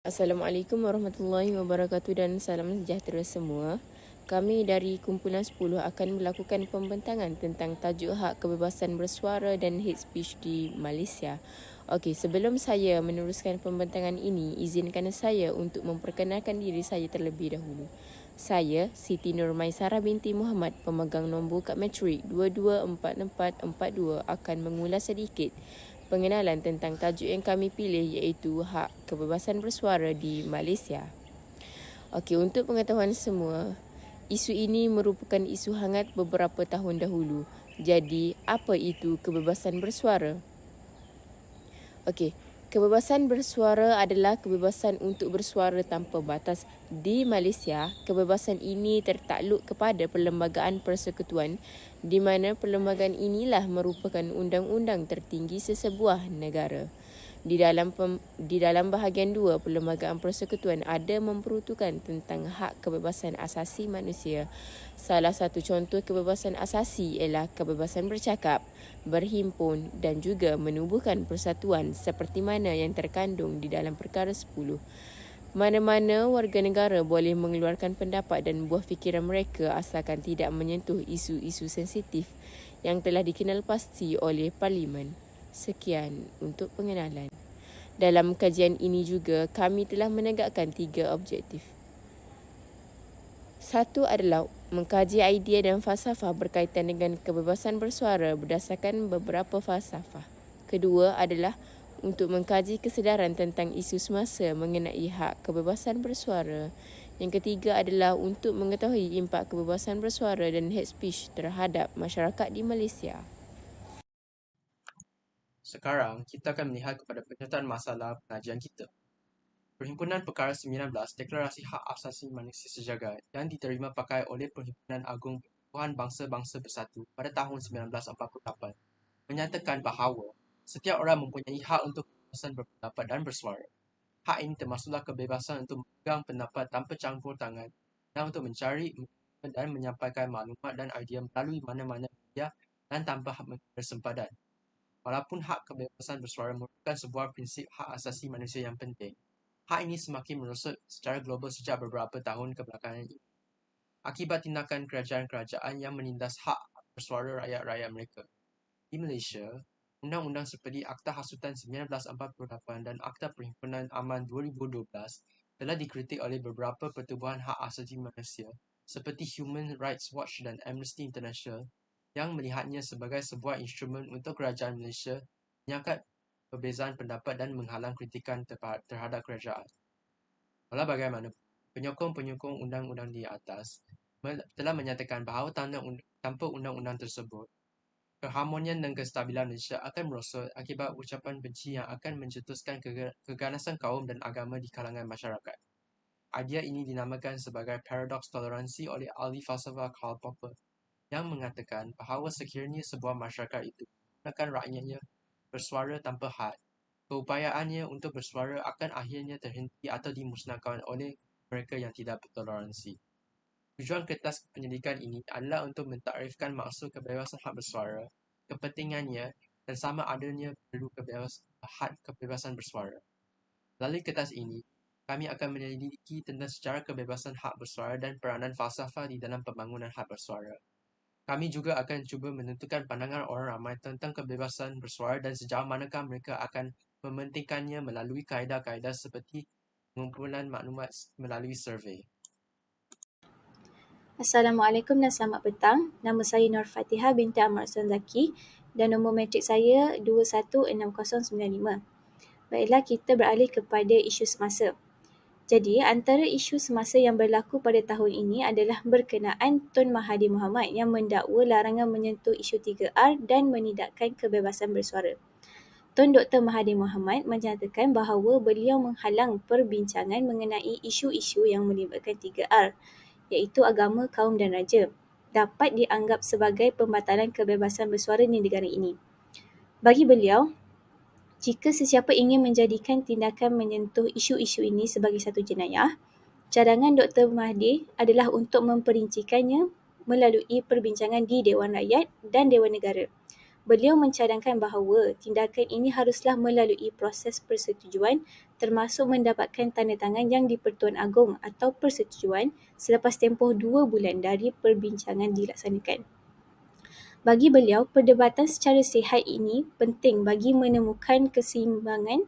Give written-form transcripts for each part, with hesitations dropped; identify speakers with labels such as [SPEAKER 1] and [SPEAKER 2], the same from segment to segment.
[SPEAKER 1] Assalamualaikum warahmatullahi wabarakatuh dan salam sejahtera semua. Kami dari Kumpulan 10 akan melakukan pembentangan tentang tajuk hak kebebasan bersuara dan hate speech di Malaysia. Okey, sebelum saya meneruskan pembentangan ini, izinkan saya untuk memperkenalkan diri saya terlebih dahulu. Saya, Siti Nurmaisarah binti Muhammad, pemegang nombor kad matrik 224442 akan mengulas sedikit pengenalan tentang tajuk yang kami pilih iaitu hak kebebasan bersuara di Malaysia. Okey, untuk pengetahuan semua, isu ini merupakan isu hangat beberapa tahun dahulu. Jadi, apa itu kebebasan bersuara? Okey, kebebasan bersuara adalah kebebasan untuk bersuara tanpa batas. Di Malaysia, kebebasan ini tertakluk kepada Perlembagaan Persekutuan di mana perlembagaan inilah merupakan undang-undang tertinggi sesebuah negara. Di dalam bahagian 2 Perlembagaan Persekutuan ada memperuntukkan tentang hak kebebasan asasi manusia. Salah satu contoh kebebasan asasi ialah kebebasan bercakap, berhimpun dan juga menubuhkan persatuan seperti mana yang terkandung di dalam Perkara 10. Mana-mana warga negara boleh mengeluarkan pendapat dan buah fikiran mereka asalkan tidak menyentuh isu-isu sensitif yang telah dikenal pasti oleh Parlimen. Sekian untuk pengenalan. Dalam kajian ini juga, kami telah menegakkan 3 objektif. Satu adalah mengkaji idea dan falsafah berkaitan dengan kebebasan bersuara berdasarkan beberapa falsafah. Kedua adalah untuk mengkaji kesedaran tentang isu semasa mengenai hak kebebasan bersuara. Yang ketiga adalah untuk mengetahui impak kebebasan bersuara dan hate speech terhadap masyarakat di Malaysia.
[SPEAKER 2] Sekarang, kita akan melihat kepada penyertaan masalah pengajian kita. Perhimpunan Perkara 19 Deklarasi Hak Asasi Manusia Sejagat yang diterima pakai oleh Perhimpunan Agung Persatuan Bangsa-Bangsa Bersatu pada tahun 1948 menyatakan bahawa setiap orang mempunyai hak untuk kebebasan berpendapat dan bersuara. Hak ini termasuklah kebebasan untuk memegang pendapat tanpa campur tangan dan untuk mencari dan menyampaikan maklumat dan idea melalui mana-mana media dan tanpa bersempadan. Walaupun hak kebebasan bersuara merupakan sebuah prinsip hak asasi manusia yang penting, hak ini semakin merosot secara global sejak beberapa tahun kebelakangan ini. Akibat tindakan kerajaan-kerajaan yang menindas hak bersuara rakyat-rakyat mereka. Di Malaysia, undang-undang seperti Akta Hasutan 1948 dan Akta Perhimpunan Aman 2012 telah dikritik oleh beberapa pertubuhan hak asasi manusia seperti Human Rights Watch dan Amnesty International yang melihatnya sebagai sebuah instrumen untuk kerajaan Malaysia menyangkat perbezaan pendapat dan menghalang kritikan terhadap kerajaan. Walau bagaimanapun, penyokong-penyokong undang-undang di atas telah menyatakan bahawa tanpa undang-undang tersebut, keharmonian dan kestabilan Malaysia akan merosot akibat ucapan benci yang akan mencetuskan keganasan kaum dan agama di kalangan masyarakat. Idea ini dinamakan sebagai paradoks toleransi oleh ahli falsafah Karl Popper yang mengatakan bahawa sekiranya sebuah masyarakat itu menggunakan rakyatnya bersuara tanpa had, keupayaannya untuk bersuara akan akhirnya terhenti atau dimusnahkan oleh mereka yang tidak bertoleransi. Tujuan kertas penyelidikan ini adalah untuk mentakrifkan maksud kebebasan hak bersuara, kepentingannya dan sama adanya perlu had kebebasan bersuara. Melalui kertas ini, kami akan menyelidiki tentang sejarah kebebasan hak bersuara dan peranan falsafah di dalam pembangunan hak bersuara. Kami juga akan cuba menentukan pandangan orang ramai tentang kebebasan bersuara dan sejauh manakah mereka akan mementingkannya melalui kaedah-kaedah seperti pengumpulan maklumat melalui survei.
[SPEAKER 3] Assalamualaikum dan selamat petang. Nama saya Nur Fatihah binti Ahmad Zaki dan nombor matrik saya 216095. Baiklah, kita beralih kepada isu semasa. Jadi, antara isu semasa yang berlaku pada tahun ini adalah berkenaan Tun Mahathir Mohamad yang mendakwa larangan menyentuh isu 3R dan menidakkan kebebasan bersuara. Tun Dr. Mahathir Mohamad menyatakan bahawa beliau menghalang perbincangan mengenai isu-isu yang melibatkan 3R, iaitu agama, kaum dan raja, dapat dianggap sebagai pembatalan kebebasan bersuara di negara ini. Bagi beliau, jika sesiapa ingin menjadikan tindakan menyentuh isu-isu ini sebagai satu jenayah, cadangan Dr. Mahathir adalah untuk memperincikannya melalui perbincangan di Dewan Rakyat dan Dewan Negara. Beliau mencadangkan bahawa tindakan ini haruslah melalui proses persetujuan termasuk mendapatkan tanda tangan Yang di-Pertuan Agong atau persetujuan selepas tempoh 2 bulan dari perbincangan dilaksanakan. Bagi beliau, perdebatan secara sihat ini penting bagi menemukan keseimbangan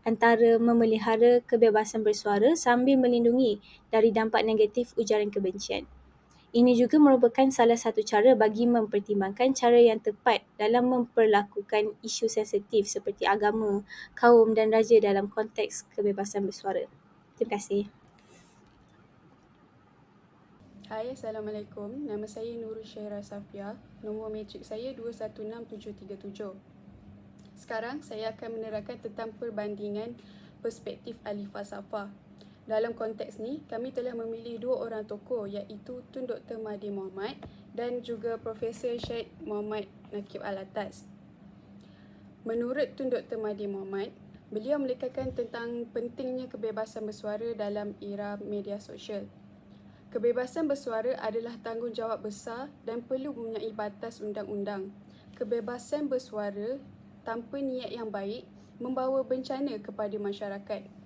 [SPEAKER 3] antara memelihara kebebasan bersuara sambil melindungi dari dampak negatif ujaran kebencian. Ini juga merupakan salah satu cara bagi mempertimbangkan cara yang tepat dalam memperlakukan isu sensitif seperti agama, kaum dan raja dalam konteks kebebasan bersuara. Terima kasih.
[SPEAKER 4] Hai, Assalamualaikum. Nama saya Nurul Syairah Safia. Nombor matrik saya 216737. Sekarang saya akan menerangkan tentang perbandingan perspektif ahli falsafah. Dalam konteks ni, kami telah memilih dua orang tokoh iaitu Tun Dr. Mahathir Mohamad dan juga Profesor Syed Muhammad Nakib Alatas. Menurut Tun Dr. Mahathir Mohamad, beliau menekankan tentang pentingnya kebebasan bersuara dalam era media sosial. Kebebasan bersuara adalah tanggungjawab besar dan perlu mempunyai batas undang-undang. Kebebasan bersuara tanpa niat yang baik membawa bencana kepada masyarakat.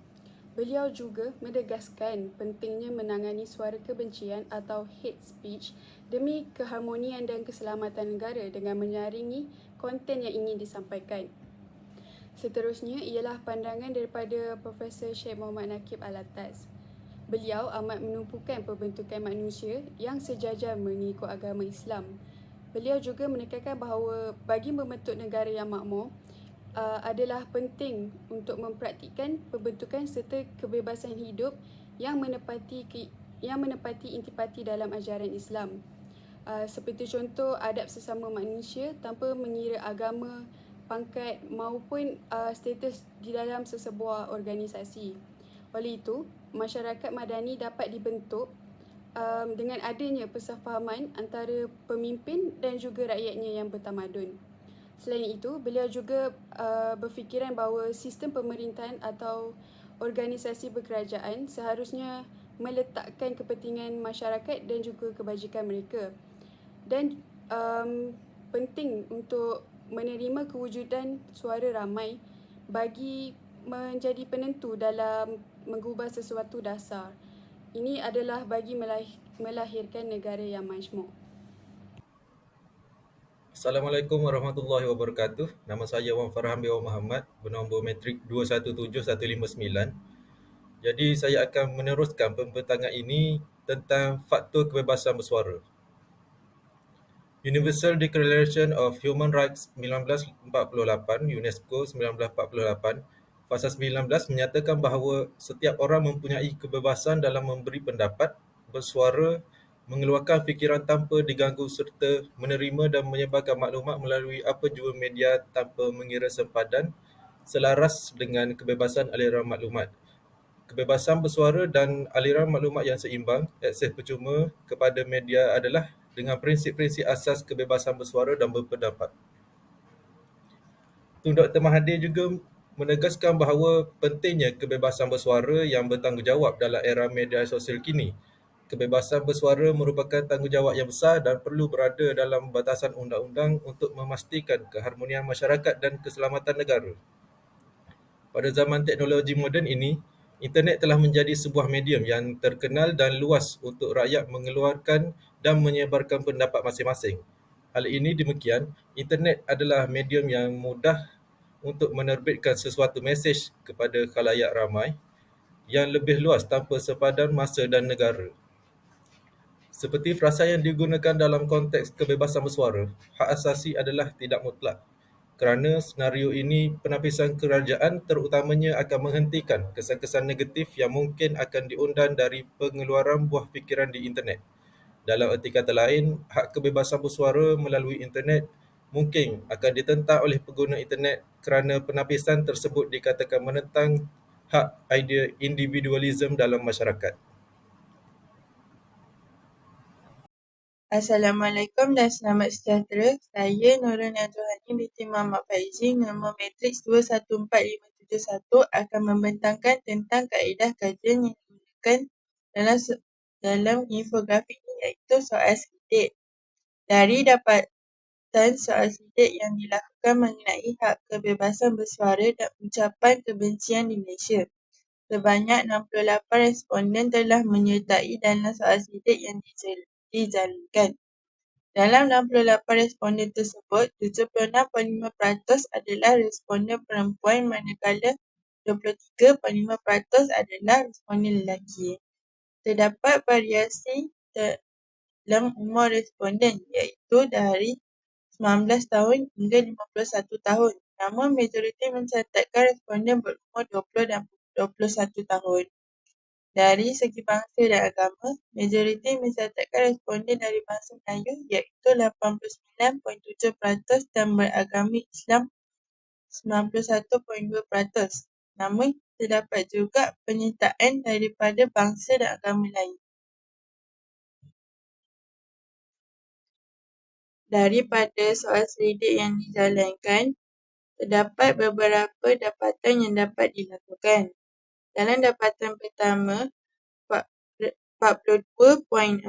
[SPEAKER 4] Beliau juga menegaskan pentingnya menangani suara kebencian atau hate speech demi keharmonian dan keselamatan negara dengan menyaringi konten yang ingin disampaikan. Seterusnya ialah pandangan daripada Profesor Syed Muhammad Nakib Alatas. Beliau amat menumpukan pembentukan manusia yang sejajar mengikut agama Islam. Beliau juga menekankan bahawa bagi membentuk negara yang makmur, adalah penting untuk mempraktikkan pembentukan serta kebebasan hidup yang menepati intipati dalam ajaran Islam. Seperti contoh adab sesama manusia tanpa mengira agama, pangkat maupun status di dalam sesebuah organisasi. Oleh itu, masyarakat madani dapat dibentuk dengan adanya persefahaman antara pemimpin dan juga rakyatnya yang bertamadun. Selain itu, beliau juga berfikiran bahawa sistem pemerintahan atau organisasi berkerajaan seharusnya meletakkan kepentingan masyarakat dan juga kebajikan mereka. Dan penting untuk menerima kewujudan suara ramai bagi menjadi penentu dalam mengubah sesuatu dasar. Ini adalah bagi melahirkan negara yang majmuk.
[SPEAKER 5] Assalamualaikum warahmatullahi wabarakatuh. Nama saya Wan Farhan bin Wan Muhammad, bernombor matrik 217159. Jadi saya akan meneruskan pembentangan ini tentang faktor kebebasan bersuara. Universal Declaration of Human Rights 1948, UNESCO 1948, Fasa 19 menyatakan bahawa setiap orang mempunyai kebebasan dalam memberi pendapat, bersuara, mengeluarkan fikiran tanpa diganggu serta menerima dan menyebarkan maklumat melalui apa jua media tanpa mengira sempadan selaras dengan kebebasan aliran maklumat. Kebebasan bersuara dan aliran maklumat yang seimbang, akses percuma kepada media adalah dengan prinsip-prinsip asas kebebasan bersuara dan berpendapat. Tun Dr. Mahathir juga menegaskan bahawa pentingnya kebebasan bersuara yang bertanggungjawab dalam era media sosial kini. Kebebasan bersuara merupakan tanggungjawab yang besar dan perlu berada dalam batasan undang-undang untuk memastikan keharmonian masyarakat dan keselamatan negara. Pada zaman teknologi moden ini, internet telah menjadi sebuah medium yang terkenal dan luas untuk rakyat mengeluarkan dan menyebarkan pendapat masing-masing. Hal ini demikian, internet adalah medium yang mudah untuk menerbitkan sesuatu mesej kepada khalayak ramai yang lebih luas tanpa sepadan masa dan negara. Seperti frasa yang digunakan dalam konteks kebebasan bersuara, hak asasi adalah tidak mutlak. Kerana senario ini, penapisan kerajaan terutamanya akan menghentikan kesan-kesan negatif yang mungkin akan diundang dari pengeluaran buah fikiran di internet. Dalam erti kata lain, hak kebebasan bersuara melalui internet mungkin akan ditentang oleh pengguna internet kerana penapisan tersebut dikatakan menentang hak idea individualism dalam masyarakat.
[SPEAKER 6] Assalamualaikum dan selamat sejahtera. Saya Nurul Nadruhani binti Muhammad Faizi, nombor matriks 214571 akan membentangkan tentang kaedah kajian yang digunakan dalam infografik ini iaitu soal sedikit. Dari dapat jawatan soal sidik yang dilakukan mengenai hak kebebasan bersuara dan ucapan kebencian di Malaysia. Sebanyak 68 responden telah menyertai dalam soal sidik yang dijalankan. Dalam 68 responden tersebut, 76.5% adalah responden perempuan manakala 23.5% adalah responden lelaki. Terdapat variasi dalam umur responden iaitu dari 19 tahun hingga 51 tahun. Namun, majoriti mencatatkan responden berumur 20 dan 21 tahun. Dari segi bangsa dan agama, majoriti mencatatkan responden dari bangsa Melayu iaitu 89.7% dan beragama Islam 91.2%. Namun, terdapat juga penyertaan daripada bangsa dan agama lain. Daripada soal selidik yang dijalankan, terdapat beberapa dapatan yang dapat dilakukan. Dalam dapatan pertama, 42.4%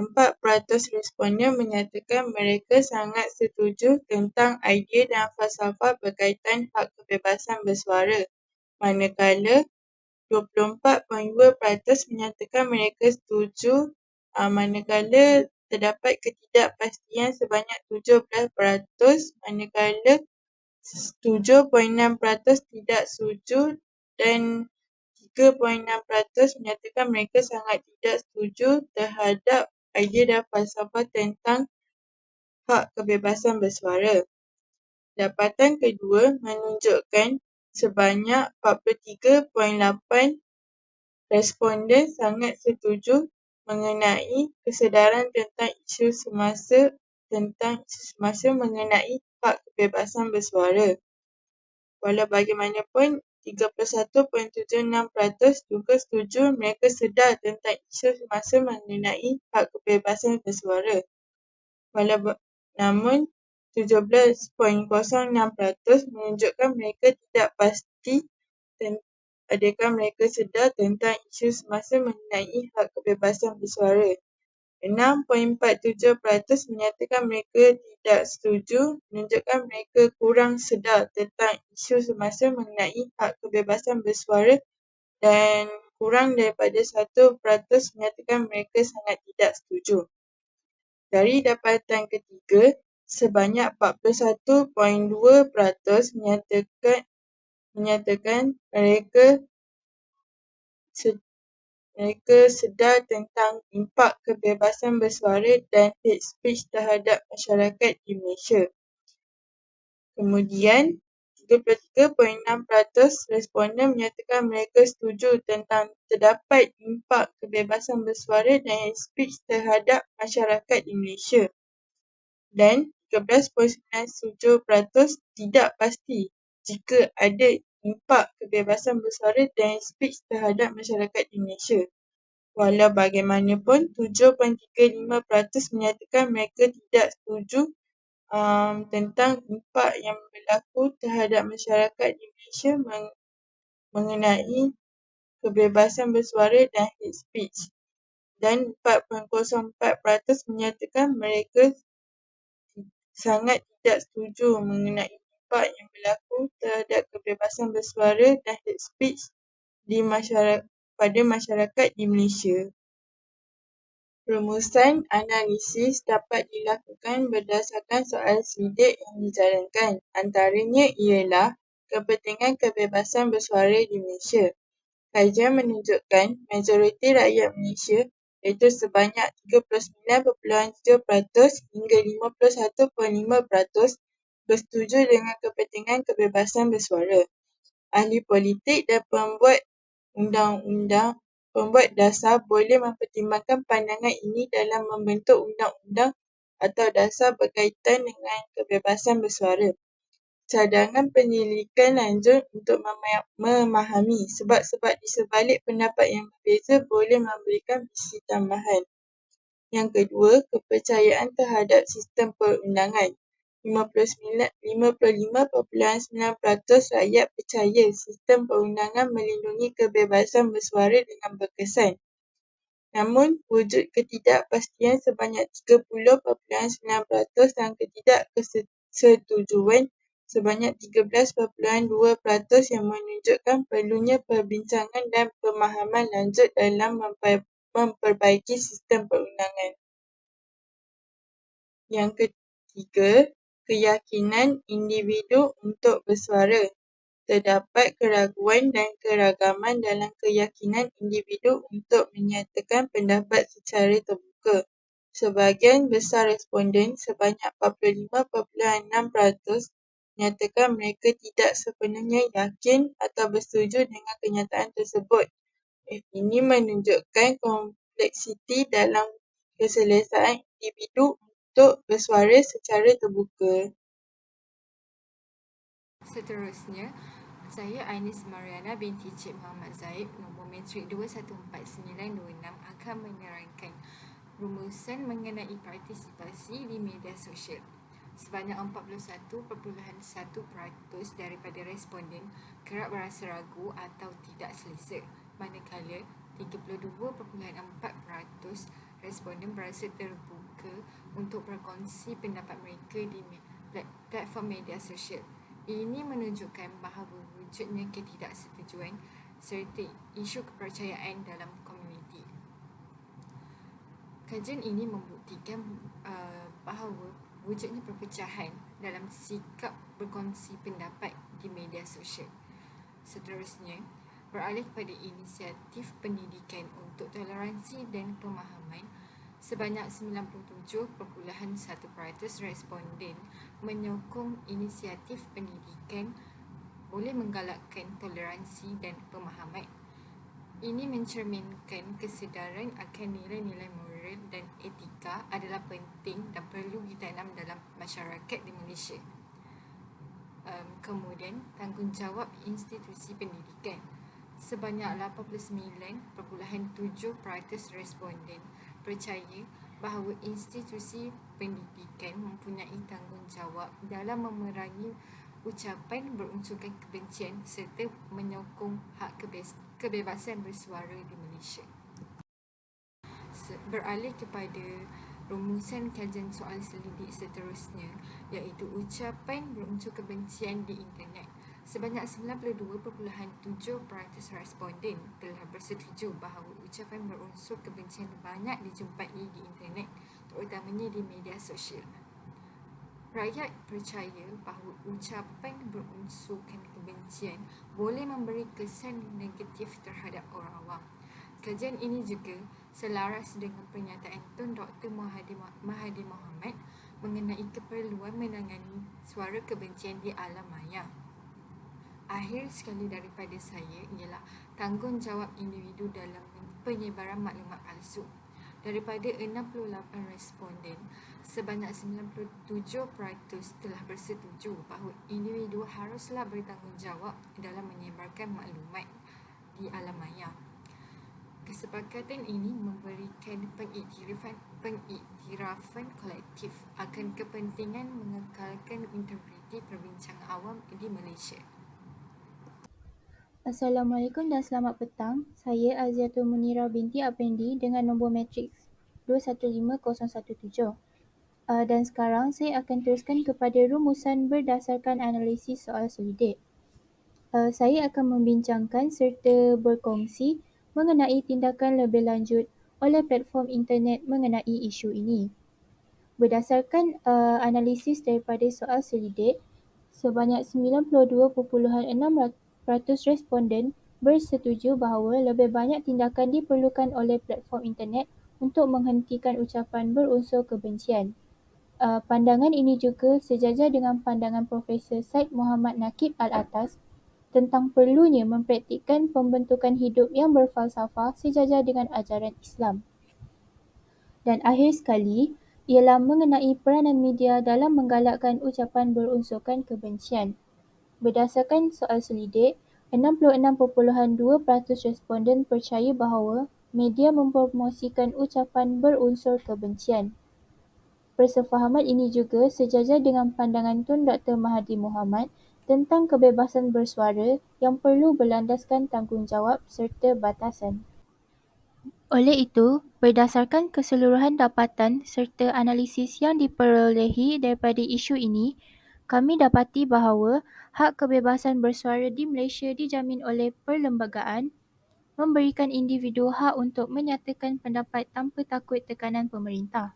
[SPEAKER 6] responden menyatakan mereka sangat setuju tentang idea dan falsafah berkaitan hak kebebasan bersuara, manakala 24.2% menyatakan mereka setuju, manakala terdapat ketidakpastian sebanyak 17%, manakala 7.6% tidak setuju dan 3.6% menyatakan mereka sangat tidak setuju terhadap idea dan falsafah tentang hak kebebasan bersuara. Dapatan kedua menunjukkan sebanyak 43.8% responden sangat setuju mengenai kesedaran tentang isu semasa mengenai hak kebebasan bersuara. Walau bagaimanapun, 31.76% juga setuju mereka sedar tentang isu semasa mengenai hak kebebasan bersuara. Namun, 17.06% menunjukkan mereka tidak pasti adakah mereka sedar tentang isu semasa mengenai hak kebebasan bersuara. 6.47% menyatakan mereka tidak setuju, menunjukkan mereka kurang sedar tentang isu semasa mengenai hak kebebasan bersuara dan kurang daripada 1% menyatakan mereka sangat tidak setuju. Dari dapatan ketiga, sebanyak 41.2% menyatakan mereka sedar tentang impak kebebasan bersuara dan hate speech terhadap masyarakat di Malaysia. Kemudian, 33.6% responden menyatakan mereka setuju tentang terdapat impak kebebasan bersuara dan hate speech terhadap masyarakat di Malaysia. Dan 13.97% tidak pasti jika ada impak kebebasan bersuara dan hate speech terhadap masyarakat di Malaysia. Walau bagaimanapun, 7.35% menyatakan mereka tidak setuju tentang impak yang berlaku terhadap masyarakat di Malaysia mengenai kebebasan bersuara dan hate speech. Dan 4.04% menyatakan mereka sangat tidak setuju mengenai impak yang berlaku terhadap kebebasan bersuara dan hate speech pada masyarakat di Malaysia. Rumusan analisis dapat dilakukan berdasarkan soal selidik yang dijalankan. Antaranya ialah kepentingan kebebasan bersuara di Malaysia. Kajian menunjukkan majoriti rakyat Malaysia iaitu sebanyak 39.7% hingga 51.5% bersetuju dengan kepentingan kebebasan bersuara. Ahli politik dan pembuat dasar boleh mempertimbangkan pandangan ini dalam membentuk undang-undang atau dasar berkaitan dengan kebebasan bersuara. Cadangan penyelidikan lanjut untuk memahami sebab-sebab di sebalik pendapat yang berbeza boleh memberikan visi tambahan. Yang kedua, kepercayaan terhadap sistem perundangan. 55.9% rakyat percaya sistem perundangan melindungi kebebasan bersuara dengan berkesan. Namun, wujud ketidakpastian sebanyak 30.9% dan persetujuan sebanyak 13.2% yang menunjukkan perlunya perbincangan dan pemahaman lanjut dalam memperbaiki sistem perundangan. Yang ketiga, keyakinan individu untuk bersuara. Terdapat keraguan dan keragaman dalam keyakinan individu untuk menyatakan pendapat secara terbuka. Sebahagian besar responden, sebanyak 45.6%, menyatakan mereka tidak sepenuhnya yakin atau bersetuju dengan kenyataan tersebut. Ini menunjukkan kompleksiti dalam keselesaan individu untuk bersuara secara terbuka.
[SPEAKER 1] Seterusnya, saya Ainis Mariana binti Cik Muhammad Zaid, nombor matrik 214-926 akan menerangkan rumusan mengenai partisipasi di media sosial. Sebanyak 41.1% daripada responden kerap berasa ragu atau tidak selesa, manakala 32.4% responden berasa terbuka untuk berkongsi pendapat mereka di platform media sosial. Ini menunjukkan bahawa wujudnya ketidaksetujuan serta isu kepercayaan dalam komuniti. Kajian ini membuktikan bahawa wujudnya perpecahan dalam sikap berkongsi pendapat di media sosial. Seterusnya, beralih kepada inisiatif pendidikan untuk toleransi dan pemahaman, sebanyak 97.1% responden menyokong inisiatif pendidikan boleh menggalakkan toleransi dan pemahaman. Ini mencerminkan kesedaran akan nilai-nilai moral dan etika adalah penting dan perlu ditanam dalam masyarakat di Malaysia. Kemudian, tanggungjawab institusi pendidikan. Sebanyak 89.7% responden percaya bahawa institusi pendidikan mempunyai tanggungjawab dalam memerangi ucapan berunsurkan kebencian serta menyokong hak kebebasan bersuara di Malaysia. Beralih kepada rumusan kajian soal selidik seterusnya, iaitu ucapan berunsur kebencian di internet. Sebanyak 92.7% responden telah bersetuju bahawa ucapan berunsur kebencian banyak dijumpai di internet, terutamanya di media sosial. Rakyat percaya bahawa ucapan berunsurkan kebencian boleh memberi kesan negatif terhadap orang awam. Kajian ini juga selaras dengan pernyataan Tun Dr. Mahathir Mohamad mengenai keperluan menangani suara kebencian di alam maya. Akhir sekali daripada saya ialah tanggungjawab individu dalam penyebaran maklumat palsu. Daripada 68 responden, sebanyak 97% telah bersetuju bahawa individu haruslah bertanggungjawab dalam menyebarkan maklumat di alam maya. Kesepakatan ini memberikan pengiktirafan kolektif akan kepentingan mengekalkan integriti perbincangan awam di Malaysia.
[SPEAKER 3] Assalamualaikum dan selamat petang. Saya Aziatul Munira binti Apendi dengan nombor matrik 215017. Dan sekarang saya akan teruskan kepada rumusan berdasarkan analisis soal selidik. Saya akan membincangkan serta berkongsi mengenai tindakan lebih lanjut oleh platform internet mengenai isu ini. Berdasarkan analisis daripada soal selidik, sebanyak 92.6% responden bersetuju bahawa lebih banyak tindakan diperlukan oleh platform internet untuk menghentikan ucapan berunsur kebencian. Pandangan ini juga sejajar dengan pandangan Profesor Syed Muhammad Nakib Al-Atas tentang perlunya mempraktikkan pembentukan hidup yang berfalsafah sejajar dengan ajaran Islam. Dan akhir sekali, ialah mengenai peranan media dalam menggalakkan ucapan berunsurkan kebencian. Berdasarkan soal selidik, 66.2% responden percaya bahawa media mempromosikan ucapan berunsur kebencian. Persefahaman ini juga sejajar dengan pandangan Tun Dr. Mahathir Mohamad tentang kebebasan bersuara yang perlu berlandaskan tanggungjawab serta batasan. Oleh itu, berdasarkan keseluruhan dapatan serta analisis yang diperolehi daripada isu ini, Kami dapati bahawa hak kebebasan bersuara di Malaysia dijamin oleh perlembagaan, memberikan individu hak untuk menyatakan pendapat tanpa takut tekanan pemerintah.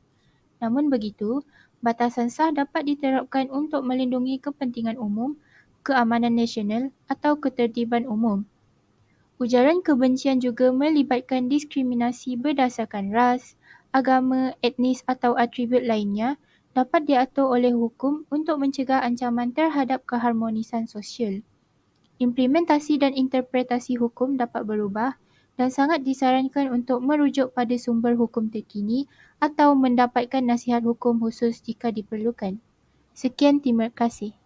[SPEAKER 3] Namun begitu, batasan sah dapat diterapkan untuk melindungi kepentingan umum, keamanan nasional atau ketertiban umum. Ujaran kebencian juga melibatkan diskriminasi berdasarkan ras, agama, etnis atau atribut lainnya dapat diatur oleh hukum untuk mencegah ancaman terhadap keharmonisan sosial. Implementasi dan interpretasi hukum dapat berubah dan sangat disarankan untuk merujuk pada sumber hukum terkini atau mendapatkan nasihat hukum khusus jika diperlukan. Sekian, terima kasih.